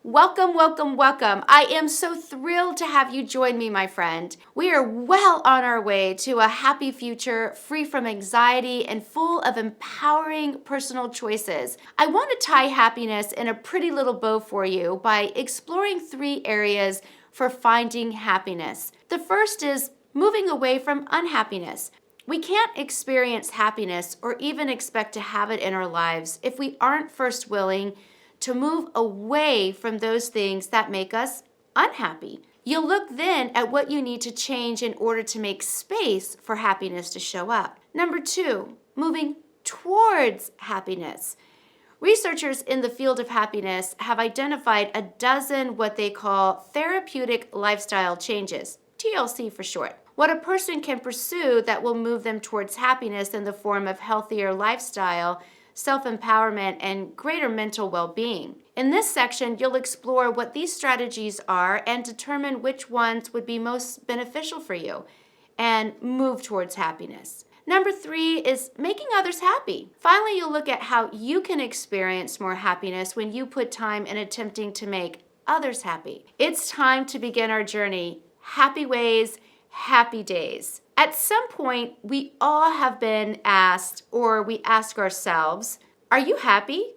Welcome, welcome, welcome. I am so thrilled to have you join me, my friend. We are well on our way to a happy future, free from anxiety and full of empowering personal choices. I want to tie happiness in a pretty little bow for you by exploring 3 areas for finding happiness. The first is moving away from unhappiness. We can't experience happiness or even expect to have it in our lives if we aren't first willing to move away from those things that make us unhappy. You'll look then at what you need to change in order to make space for happiness to show up. Number 2, moving towards happiness. Researchers in the field of happiness have identified a dozen what they call therapeutic lifestyle changes, TLC for short. What a person can pursue that will move them towards happiness in the form of healthier lifestyle, self-empowerment, and greater mental well-being. In this section, you'll explore what these strategies are and determine which ones would be most beneficial for you and move towards happiness. Number 3 is making others happy. Finally, you'll look at how you can experience more happiness when you put time in attempting to make others happy. It's time to begin our journey. Happy ways, happy days. At some point, we all have been asked, or we ask ourselves, are you happy?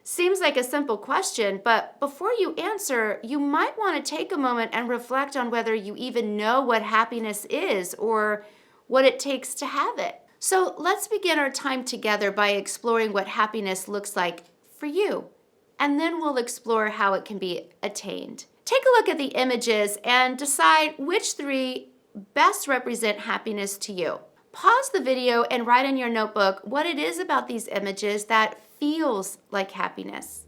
Seems like a simple question, but before you answer, you might want to take a moment and reflect on whether you even know what happiness is or what it takes to have it. So let's begin our time together by exploring what happiness looks like for you, and then we'll explore how it can be attained. Take a look at the images and decide which 3 best represent happiness to you. Pause the video and write in your notebook what it is about these images that feels like happiness.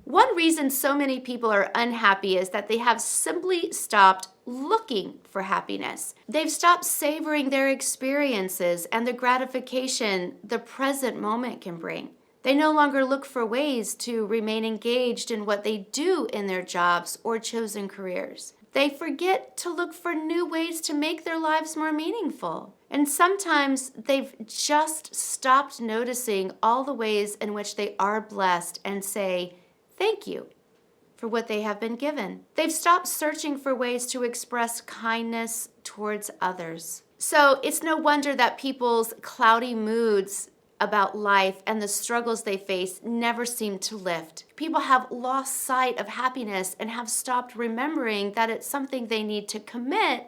One reason so many people are unhappy is that they have simply stopped looking for happiness. They've stopped savoring their experiences and the gratification the present moment can bring. They no longer look for ways to remain engaged in what they do in their jobs or chosen careers. They forget to look for new ways to make their lives more meaningful. And sometimes they've just stopped noticing all the ways in which they are blessed and say, thank you for what they have been given. They've stopped searching for ways to express kindness towards others. So it's no wonder that people's cloudy moods about life and the struggles they face never seem to lift. People have lost sight of happiness and have stopped remembering that it's something they need to commit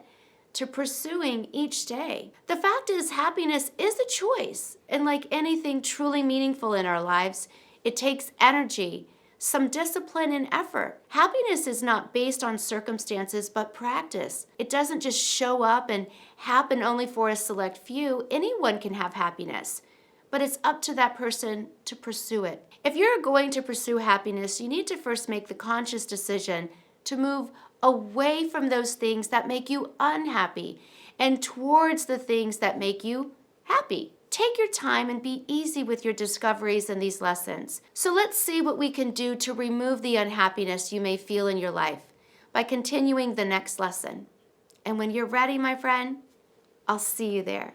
to pursuing each day. The fact is, happiness is a choice. And like anything truly meaningful in our lives, it takes energy, some discipline and effort. Happiness is not based on circumstances, but practice. It doesn't just show up and happen only for a select few. Anyone can have happiness, but it's up to that person to pursue it. If you're going to pursue happiness, you need to first make the conscious decision to move away from those things that make you unhappy and towards the things that make you happy. Take your time and be easy with your discoveries in these lessons. So let's see what we can do to remove the unhappiness you may feel in your life by continuing the next lesson. And when you're ready, my friend, I'll see you there.